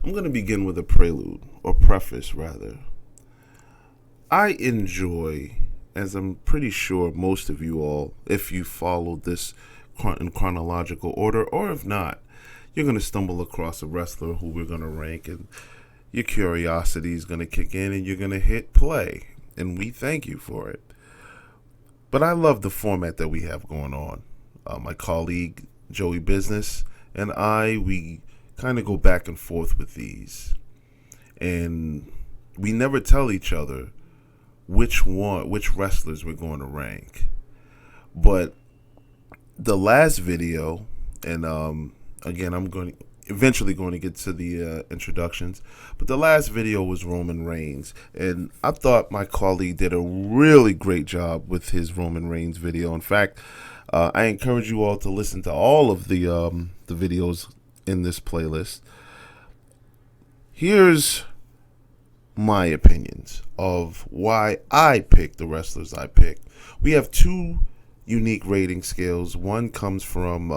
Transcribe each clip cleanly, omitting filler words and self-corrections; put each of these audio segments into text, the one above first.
I'm going to begin with a prelude, or preface rather. I enjoy, as I'm pretty sure most of you all, if you followed this in chronological order, or if not, you're going to stumble across a wrestler who we're going to rank, and your curiosity is going to kick in, and you're going to hit play. And we thank you for it. But I love the format that we have going on. My colleague, Joey Business, and we kind of go back and forth with these. And we never tell each other which wrestlers we're going to rank. But the last video, and again, I'm eventually going to get to the introductions, but the last video was Roman Reigns, and I thought my colleague did a really great job with his Roman Reigns video. In fact, I encourage you all to listen to all of the videos in this playlist. Here's my opinions of why I picked the wrestlers I picked. We have two unique rating scales. One comes from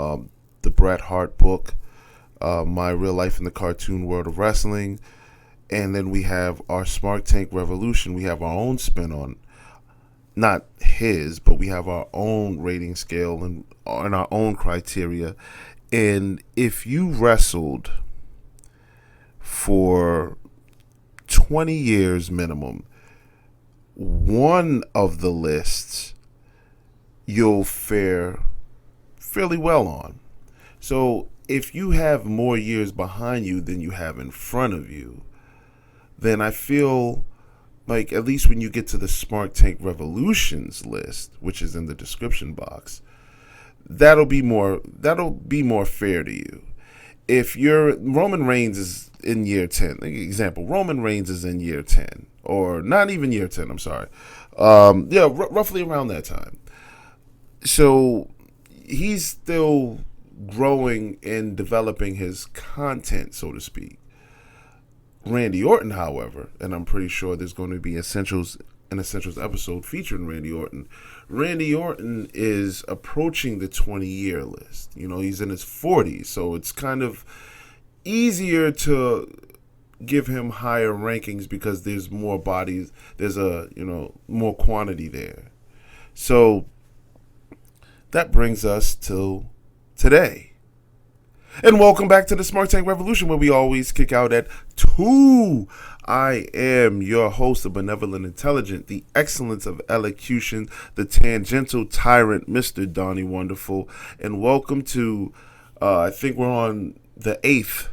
the Bret Hart book, My Real Life in the Cartoon World of Wrestling, and then we have our Smart Tank Revolution. We have our own spin on, not his, but we have our own rating scale and our own criteria. And if you wrestled for 20 years minimum, one of the lists you'll fare fairly well on. So if you have more years behind you than you have in front of you, then I feel like at least when you get to the Smart Tank Revolutions list, which is in the description box, that'll be more fair to you. If your Roman Reigns is in year 10, example, Roman Reigns is in year 10, or not even year 10, I'm sorry. Roughly around that time. So he's still growing and developing his content, so to speak. Randy Orton, however, and I'm pretty sure there's going to be an Essentials episode featuring Randy Orton. Randy Orton is approaching the 20-year list. You know, he's in his 40s, so it's kind of easier to give him higher rankings because there's more bodies, there's more quantity there. So that brings us to today. And welcome back to the Smart Tank Revolution, where we always kick out at 2. I am your host, the benevolent intelligent, the excellence of elocution, the tangential tyrant, Mr. Donnie Wonderful. And welcome to, I think we're on the eighth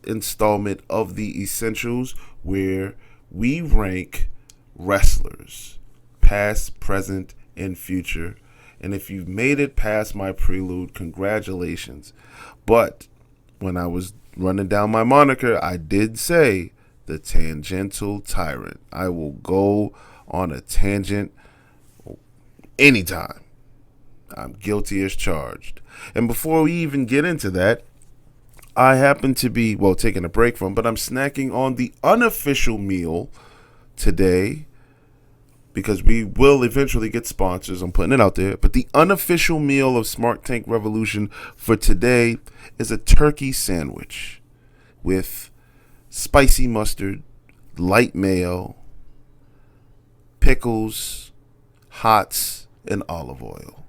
installment of the Essentials, where we rank wrestlers, past, present, and future. And if you've made it past my prelude, congratulations. But when I was running down my moniker, I did say the tangential tyrant. I will go on a tangent anytime. I'm guilty as charged. And before we even get into that, I happen to be, taking a break from, but I'm snacking on the unofficial meal today, because we will eventually get sponsors. I'm putting it out there. But the unofficial meal of Smart Tank Revolution for today is a turkey sandwich with spicy mustard, light mayo, pickles, hots, and olive oil.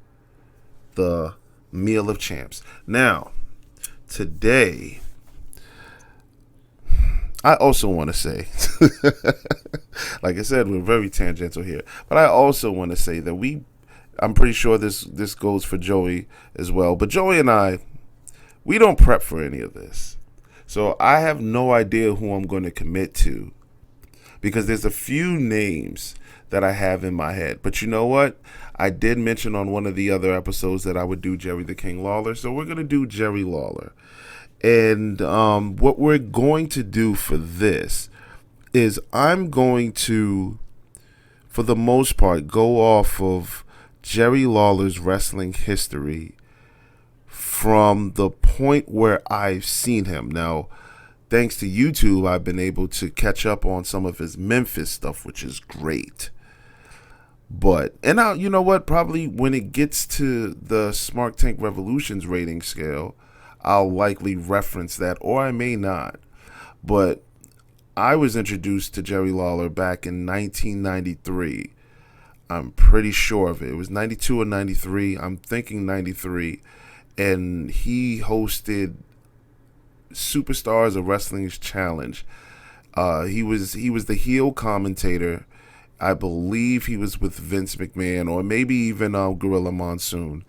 The meal of champs. Now, today, I also want to say, like I said, we're very tangential here, but I also want to say that I'm pretty sure this goes for Joey as well, but Joey and we don't prep for any of this. So I have no idea who I'm going to commit to, because there's a few names that I have in my head. But you know what? I did mention on one of the other episodes that I would do Jerry the King Lawler, so we're going to do Jerry Lawler. And what we're going to do for this is I'm going to, for the most part, go off of Jerry Lawler's wrestling history from the point where I've seen him. Now, thanks to YouTube, I've been able to catch up on some of his Memphis stuff, which is great. You know what? Probably when it gets to the Smart Tank Revolutions rating scale, I'll likely reference that, or I may not. but I was introduced to Jerry Lawler back in 1993. I'm pretty sure of it. It was 92 or 93. I'm thinking 93. And he hosted Superstars of Wrestling's Challenge. He was the heel commentator. I believe he was with Vince McMahon or maybe even Gorilla Monsoon.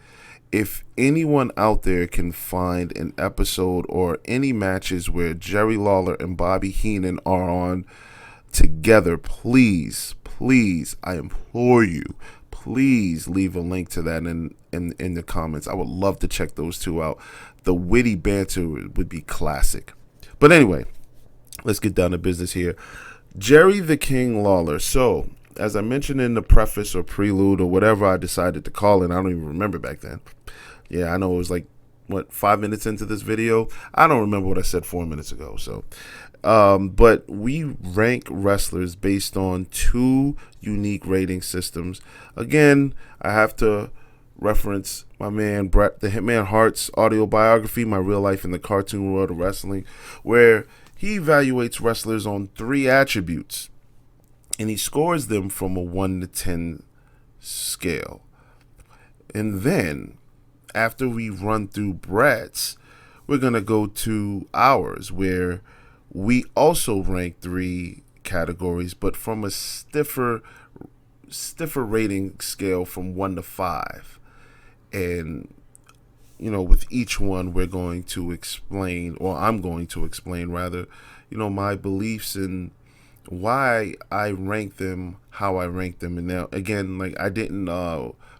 If anyone out there can find an episode or any matches where Jerry Lawler and Bobby Heenan are on together, please, please, I implore you, please leave a link to that in the comments. I would love to check those two out. The witty banter would be classic. But anyway, let's get down to business here. Jerry the King Lawler. So, as I mentioned in the preface or prelude or whatever I decided to call it, I don't even remember back then. Yeah, I know it was like, 5 minutes into this video? I don't remember what I said 4 minutes ago. So, but we rank wrestlers based on two unique rating systems. Again, I have to reference my man Bret, the Hitman Hart's Autobiography, My Real Life in the Cartoon World of Wrestling, where he evaluates wrestlers on 3 attributes, and he scores them from a 1 to 10 scale. And then, after we run through Bret's, we're going to go to ours, where we also rank 3 categories, but from a stiffer rating scale from 1 to 5. And, with each one, we're going to explain, or I'm going to explain, rather, my beliefs and why I rank them, how I rank them. And now, again, like, I didn't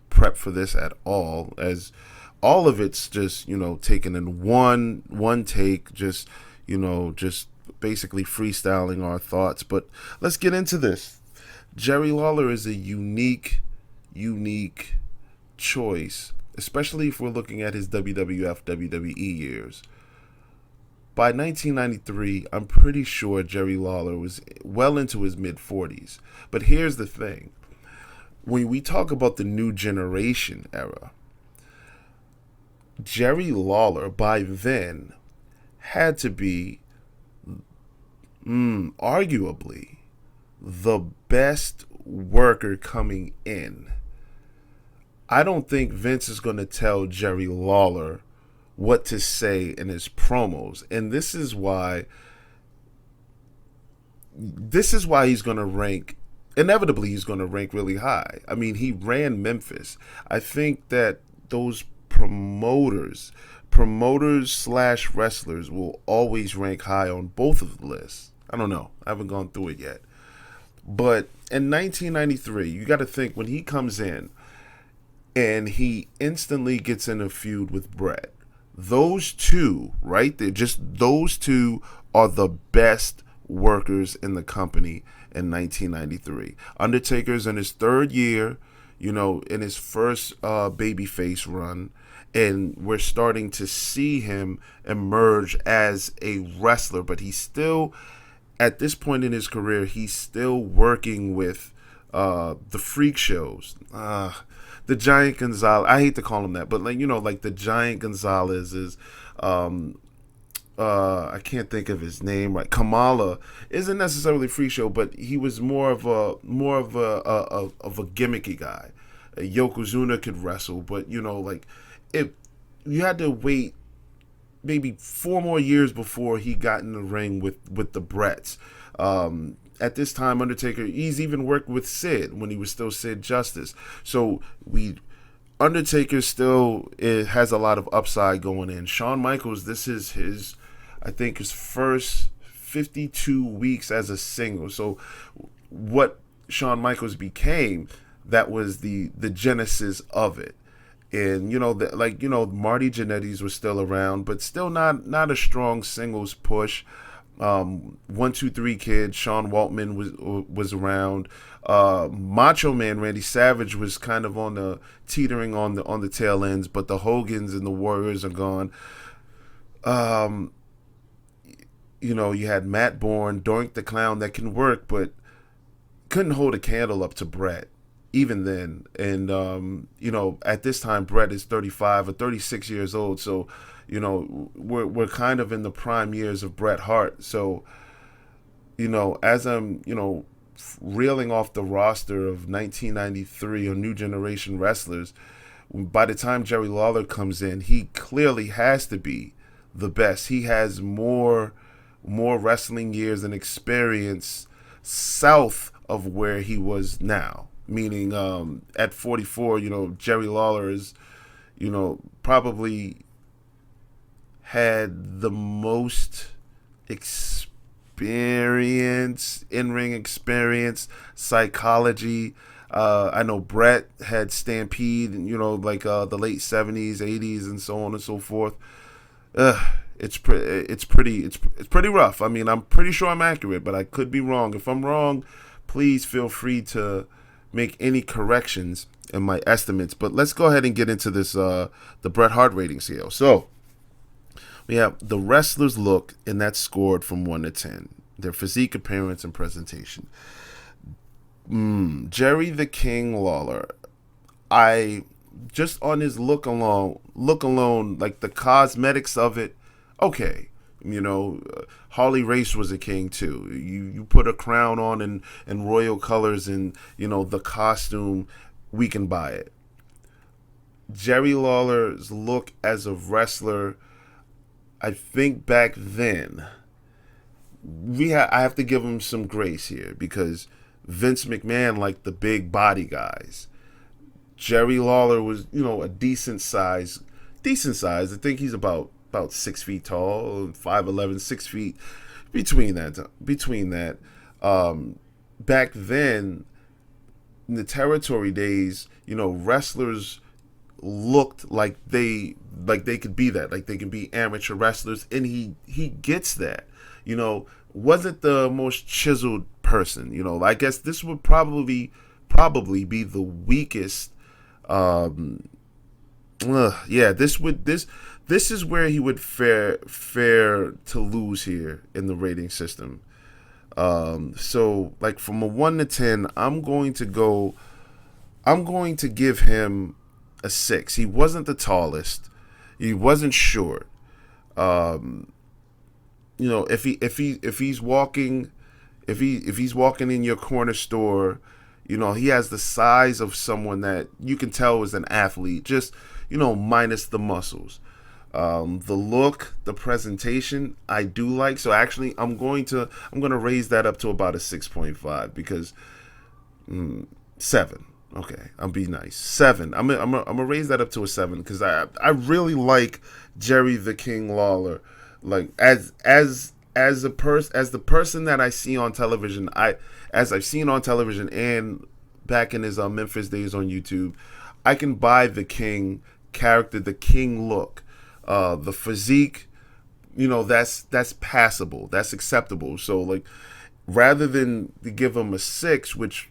prep for this at all, as all of it's just, taken in one take, just basically freestyling our thoughts. But let's get into this. Jerry Lawler is a unique choice, especially if we're looking at his WWF, WWE years. By 1993, I'm pretty sure Jerry Lawler was well into his mid-40s. But here's the thing. When we talk about the new generation era, Jerry Lawler, by then, had to be, arguably, the best worker coming in. I don't think Vince is going to tell Jerry Lawler what to say in his promos. And this is why he's going to rank, inevitably he's going to rank really high. I mean, he ran Memphis. I think that those promoters / wrestlers will always rank high on both of the lists. I don't know. I haven't gone through it yet. But in 1993, you got to think, when he comes in and he instantly gets in a feud with Bret, those two right there, just those two, are the best workers in the company in 1993. Undertaker's in his 3rd year, in his first babyface run, and we're starting to see him emerge as a wrestler, but he's still, at this point in his career, he's still working with the freak shows. The Giant Gonzalez, I hate to call him that, but like the Giant Gonzalez is, I can't think of his name right. Kamala isn't necessarily a freak show, but he was more of a gimmicky guy. Yokozuna could wrestle, but if you had to wait maybe 4 more years before he got in the ring with the Brets. At this time, Undertaker, he's even worked with Sid when he was still Sid Justice. So Undertaker still has a lot of upside going in. Shawn Michaels, this is his first 52 weeks as a single. So what Shawn Michaels became, that was the genesis of it. And Marty Jannetty's was still around, but still not a strong singles push. 1, 2, 3 Kid, Sean Waltman was around. Macho Man Randy Savage was kind of on the teetering on the tail ends, but the Hogans and the Warriors are gone. You had Matt Bourne, Doink the Clown, that can work, but couldn't hold a candle up to Bret. even then. And at this time, Bret is 35 or 36 years old. So, we're kind of in the prime years of Bret Hart. So, as I'm, reeling off the roster of 1993 or new generation wrestlers, by the time Jerry Lawler comes in, he clearly has to be the best. He has more wrestling years and experience south of where he was now. Meaning, at 44, Jerry Lawler is, probably had the most experience, in-ring experience, psychology. I know Bret had Stampede, like the late 70s, 80s, and so on and so forth. It's pretty rough. I mean, I'm pretty sure I'm accurate, but I could be wrong. If I'm wrong, please feel free to make any corrections in my estimates. But let's go ahead and get into this, the Bret Hart rating scale. So we have the wrestler's look, and that's scored from 1 to 10. Their physique, appearance, and presentation. Jerry the King Lawler. I just on his look alone, like the cosmetics of it. Okay, Harley Race was a king too. You put a crown on and royal colors and the costume, we can buy it. Jerry Lawler's look as a wrestler, I think back then, I have to give him some grace here because Vince McMahon liked the big body guys. Jerry Lawler was, a decent size. I think he's about 6 feet tall, 5'11", 6 feet, between that. Back then, in the territory days, wrestlers looked like they could be that, like they can be amateur wrestlers, and he gets that. Wasn't the most chiseled person. I guess this would probably be the weakest. This is where he would fare to lose here in the rating system. So like from a 1 to 10, I'm going to give him a 6. He wasn't the tallest. He wasn't short. If he's walking in your corner store, he has the size of someone that you can tell is an athlete, just, minus the muscles. The look, the presentation, I do like. So actually, I'm going to raise that up to about a 6.5 because 7. Okay, I'll be nice. 7. I'm gonna raise that up to a 7 because I really like Jerry the King Lawler. Like as the person that I see on television, I've seen on television and back in his Memphis days on YouTube, I can buy the King character, the King look, the physique. That's passable, that's acceptable. So like, rather than to give him a 6, which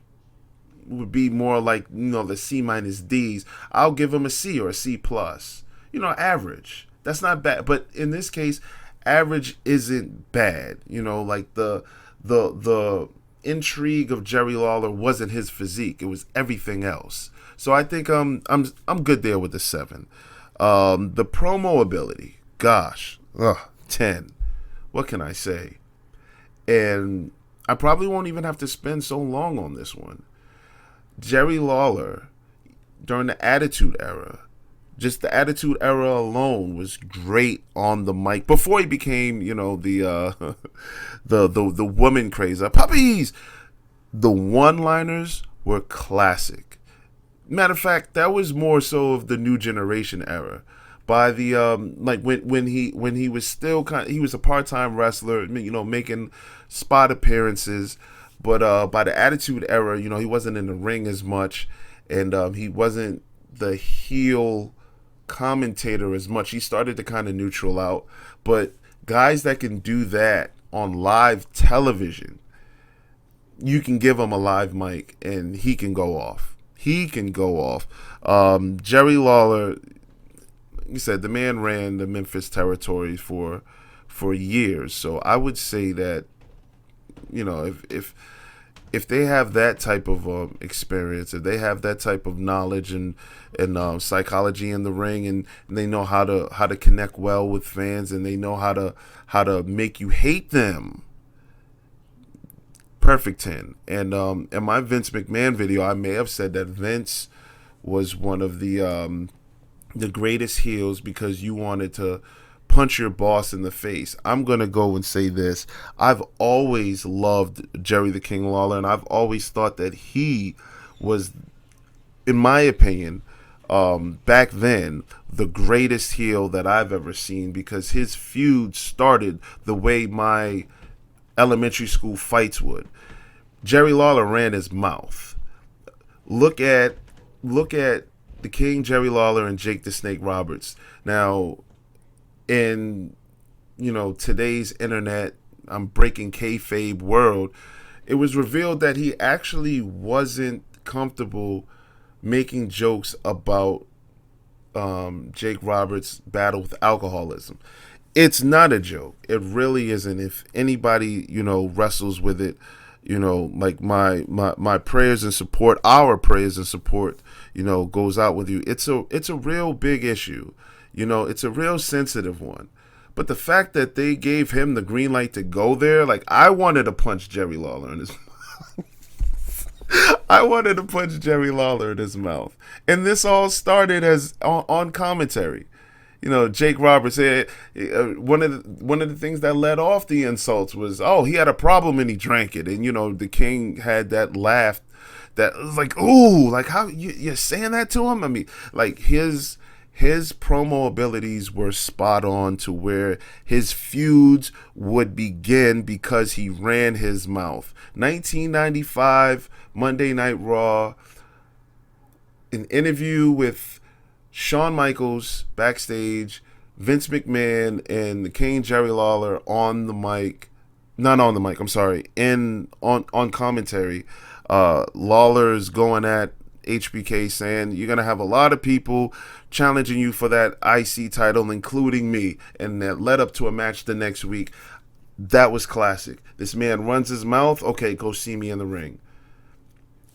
would be more like the C minus D's, I'll give him a C or a C plus. Average. That's not bad, but in this case, average isn't bad. Like the intrigue of Jerry Lawler wasn't his physique; it was everything else. So I think I'm good there with the 7. The promo ability, gosh, 10. What can I say? And I probably won't even have to spend so long on this one. Jerry Lawler, during the Attitude Era, just the Attitude Era alone was great on the mic. Before he became, the woman craze, puppies. The one-liners were classic. Matter of fact, that was more so of the new generation era. By the when he was still he was a part-time wrestler, making spot appearances. But by the Attitude Era, he wasn't in the ring as much, and he wasn't the heel commentator as much. He started to kind of neutral out. But guys that can do that on live television, you can give him a live mic, and he can go off. Jerry Lawler, you said the man ran the Memphis territory for years. So I would say that, if they have that type of experience, if they have that type of knowledge and psychology in the ring, and they know how to connect well with fans, and they know how to make you hate them, perfect 10. And in my Vince McMahon video, I may have said that Vince was one of the greatest heels because you wanted to punch your boss in the face. I'm going to go and say this. I've always loved Jerry the King Lawler, and I've always thought that he was, in my opinion, back then, the greatest heel that I've ever seen, because his feud started the way my elementary school fights would. Jerry Lawler ran his mouth. Look at the King, Jerry Lawler, and Jake the Snake Roberts. Now, in today's internet, I'm breaking kayfabe world, it was revealed that he actually wasn't comfortable making jokes about Jake Roberts' battle with alcoholism. It's not a joke. It really isn't. If anybody wrestles with it, like my prayers and support, our prayers and support, goes out with you. It's a real big issue. It's a real sensitive one. But the fact that they gave him the green light to go there, like, I wanted to punch Jerry Lawler in his I wanted to punch Jerry Lawler in his mouth. And this all started as on commentary. Jake Roberts said one of the things that led off the insults was, oh, he had a problem and he drank it. And the King had that laugh that was like, ooh, like, how you're saying that to him? I mean, like, his promo abilities were spot on to where his feuds would begin because he ran his mouth. 1995 Monday Night Raw, an interview with Shawn Michaels backstage, Vince McMahon and the King Jerry Lawler on the mic, not on the mic, I'm sorry, on commentary. Lawler's going at HBK saying, you're going to have a lot of people challenging you for that IC title, including me. And that led up to a match the next week. That was classic. This man runs his mouth. Okay, go see me in the ring.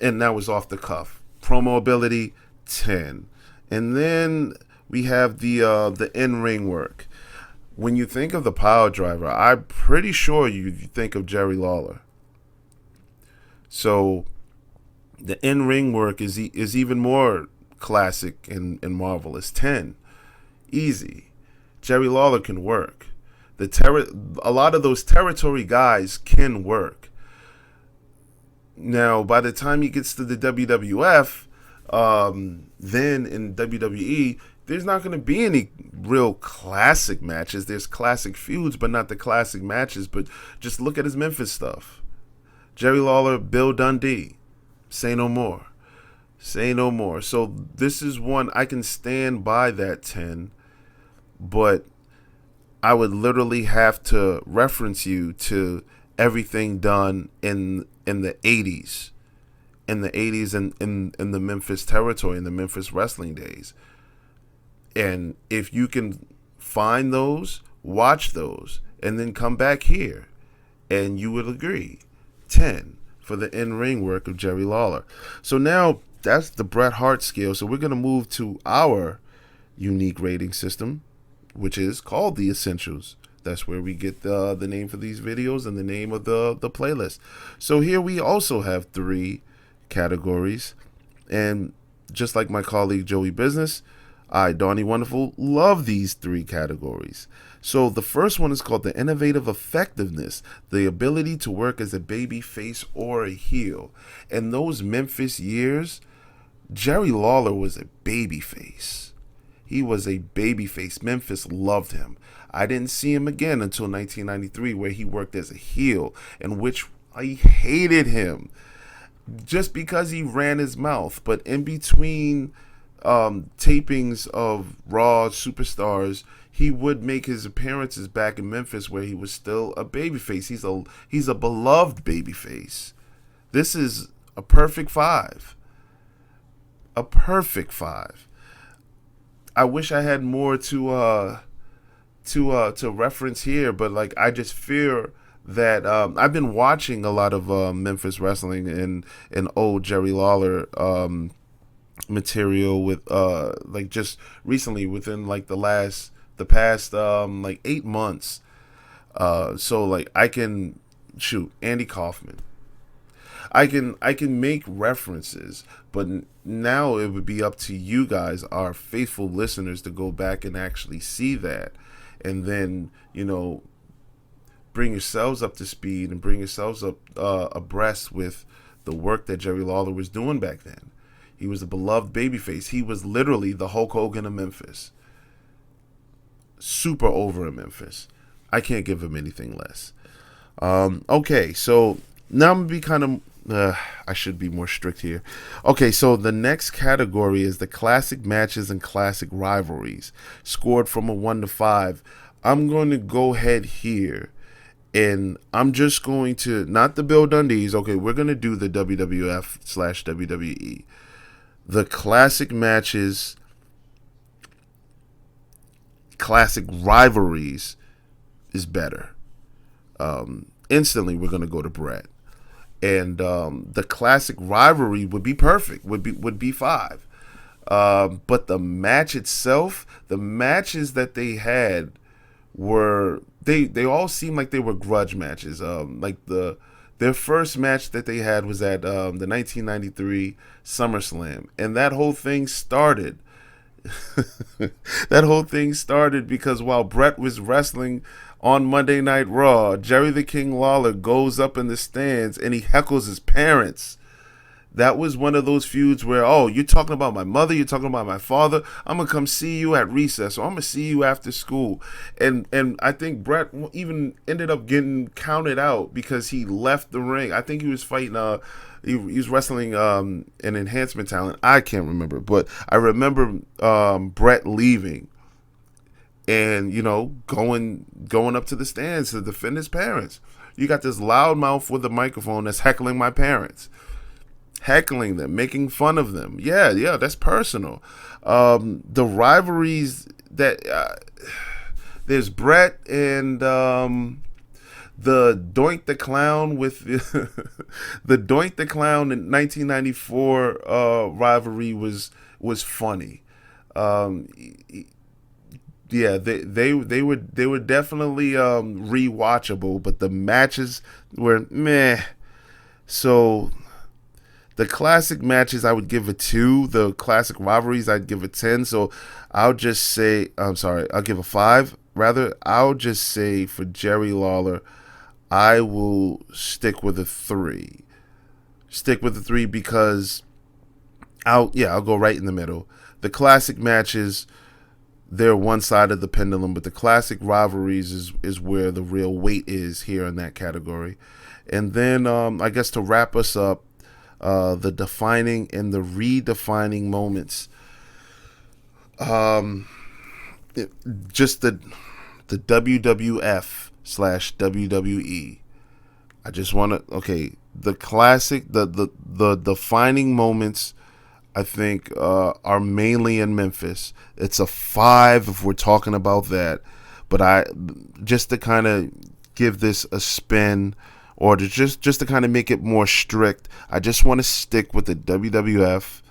And that was off the cuff. Promo ability, 10. And then we have the in-ring work. When you think of the power driver, I'm pretty sure you think of Jerry Lawler. So the in-ring work is even more classic and marvelous. 10. Easy. Jerry Lawler can work. A lot of those territory guys can work. Now, by the time he gets to the WWF, then in WWE, there's not going to be any real classic matches. There's classic feuds, but not the classic matches. But just look at his Memphis stuff. Jerry Lawler, Bill Dundee. Say no more. Say no more. So this is one, I can stand by that 10, but I would literally have to reference you to everything done in the 80s. In the 80s and in the Memphis territory, in the Memphis wrestling days. And if you can find those, watch those, and then come back here, and you would agree. 10 for the in-ring work of Jerry Lawler. So now that's the Bret Hart scale. So we're going to move to our unique rating system, which is called the Essentials. That's where we get the name for these videos and the name of the playlist. So here we also have 3 categories. And just like my colleague Joey Business, I, Donnie Wonderful, love these 3 categories. So the first one is called the innovative effectiveness, the ability to work as a baby face or a heel. In those Memphis years, Jerry Lawler was a baby face. He was a baby face. Memphis loved him. I didn't see him again until 1993, where he worked as a heel, in which I hated him just because he ran his mouth. But in between tapings of Raw Superstars, he would make his appearances back in Memphis where he was still a babyface. He's a beloved babyface. This is a perfect 5. A perfect 5. I wish I had more to reference here, but like I just fear that I've been watching a lot of Memphis wrestling and old Jerry Lawler material with like just recently within like the past like 8 months. So like I can shoot Andy Kaufman. I can make references, but now it would be up to you guys, our faithful listeners, to go back and actually see that, and then bring yourselves up to speed and bring yourselves up abreast with the work that Jerry Lawler was doing back then. He was a beloved babyface. He was literally the Hulk Hogan of Memphis. Super over in Memphis. I can't give him anything less. Okay, so now I'm going to be kind of... I should be more strict here. Okay, so the next category is the classic matches and classic rivalries, scored from a 1 to 5. I'm going to go ahead here, and I'm just going to... Not the Bill Dundees. Okay, we're going to do the WWF/WWE. The classic matches, classic rivalries is better. Instantly, we're going to go to Bret. And the classic rivalry would be perfect, would be 5. But the match itself, the matches that they had were, they all seemed like they were grudge matches. Like their first match that they had was at the 1993 SummerSlam, and that whole thing started. That whole thing started because while Bret was wrestling on Monday Night Raw, Jerry the King Lawler goes up in the stands and he heckles his parents. That was one of those feuds where, oh, you're talking about my mother, you're talking about my father, I'm going to come see you at recess, or I'm going to see you after school. And I think Bret even ended up getting counted out because he left the ring. I think he was fighting, he was wrestling an enhancement talent. I can't remember, but I remember Bret leaving and, going up to the stands to defend his parents. You got this loudmouth with a microphone that's heckling my parents. Heckling them, making fun of them. Yeah, that's personal. The rivalries that there's Bret and the Doink the Clown with the Doink the Clown in 1994 rivalry was funny. Yeah, they were definitely rewatchable, but the matches were meh. So the classic matches, I would give a 2. The classic rivalries, I'd give a 10. So I'll just say, I'll give a 5. Rather, I'll just say for Jerry Lawler, I will stick with a 3. Stick with a 3 because I'll go right in the middle. The classic matches, they're one side of the pendulum, but the classic rivalries is where the real weight is here in that category. And then I guess to wrap us up, the defining and the redefining moments. Just the WWF/WWE. I just want to, the classic, the defining moments, I think, are mainly in Memphis. It's a 5 if we're talking about that. But just to kind of give this a spin, or to just to kind of make it more strict, I just want to stick with the WWF,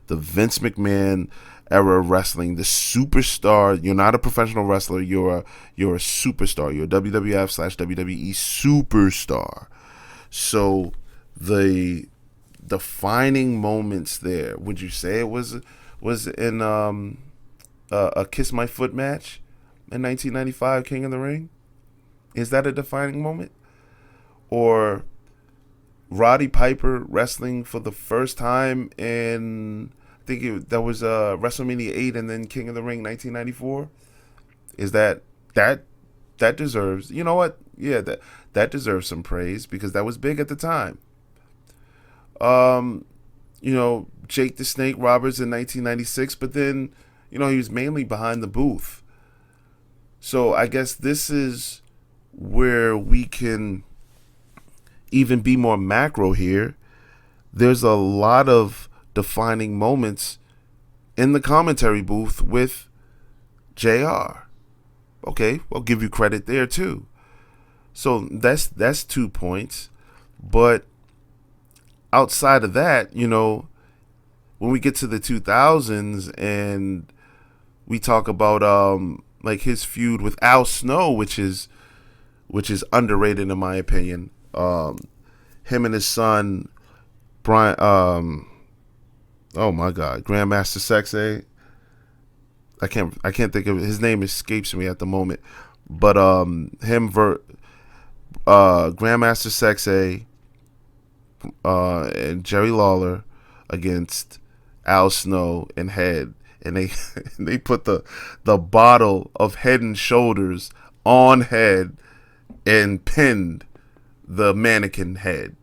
the Vince McMahon era of wrestling, the superstar. You're not a professional wrestler. You're a superstar. You're a WWF/WWE superstar. So the defining moments there, would you say it was in a Kiss My Foot match in 1995 King of the Ring? Is that a defining moment? Or Roddy Piper wrestling for the first time in, I think that was WrestleMania 8 and then King of the Ring 1994? Is that deserves, you know what? Yeah, that deserves some praise because that was big at the time. Jake the Snake Roberts in 1996, but then, he was mainly behind the booth. So I guess this is where we can even be more macro here. There's a lot of defining moments in the commentary booth with JR. Okay, I'll give you credit there too. So that's 2 points. But outside of that, when we get to the 2000s and we talk about like his feud with Al Snow, which is underrated in my opinion. Him and his son Brian, oh my God, Grandmaster Sexay. I can't think of his name, escapes me at the moment. But Grandmaster Sexay and Jerry Lawler against Al Snow and Head, and they they put the bottle of Head and Shoulders on Head and pinned the mannequin Head.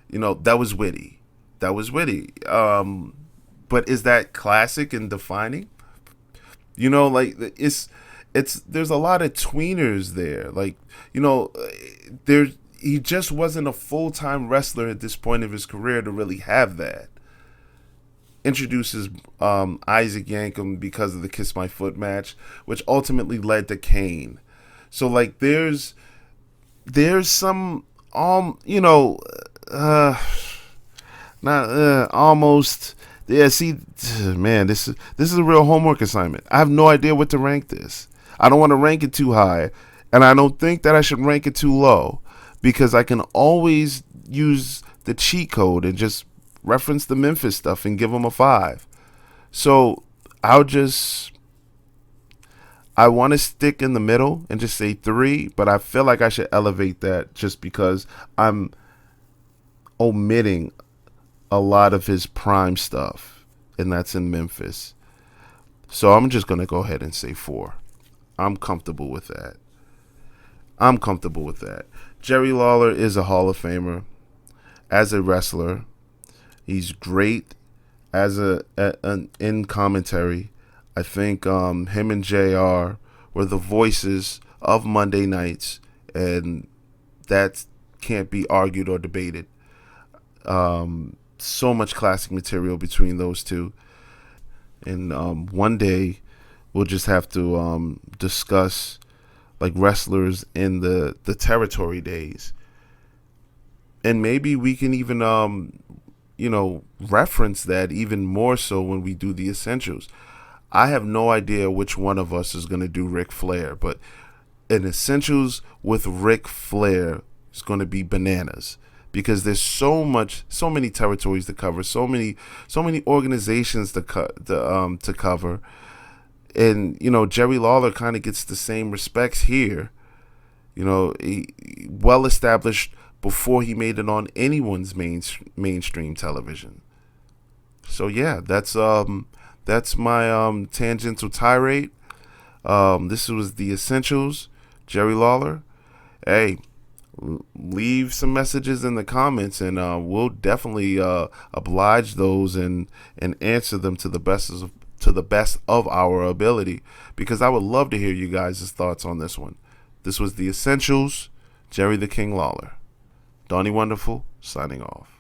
That was witty. That was witty. But is that classic and defining? Like it's there's a lot of tweeners there. Like, there he just wasn't a full-time wrestler at this point of his career to really have that. Introduces Isaac Yankem because of the Kiss My Foot match, which ultimately led to Kane. So like there's some not almost. Yeah, see, man, this is a real homework assignment. I have no idea what to rank this. I don't want to rank it too high, and I don't think that I should rank it too low, because I can always use the cheat code and just reference the Memphis stuff and give them a 5. So I want to stick in the middle and just say 3, but I feel like I should elevate that just because I'm omitting a lot of his prime stuff, and that's in Memphis. So I'm just going to go ahead and say 4. I'm comfortable with that. Jerry Lawler is a Hall of Famer as a wrestler. He's great as in commentary. I think him and JR were the voices of Monday nights, and that can't be argued or debated. So much classic material between those two. And one day we'll just have to discuss like wrestlers in the territory days. And maybe we can even reference that even more so when we do the essentials. I have no idea which one of us is going to do Ric Flair, but an essentials with Ric Flair is going to be bananas, because there's so many territories to cover, so many organizations to cover. And Jerry Lawler kind of gets the same respects here. He well established before he made it on anyone's mainstream television. So yeah, that's my tangential tirade. This was the essentials, Jerry Lawler. Hey, leave some messages in the comments, and we'll definitely oblige those and answer them to the best of our ability, because I would love to hear you guys' thoughts on this one. This was the essentials, Jerry the King Lawler. Donnie Wonderful signing off.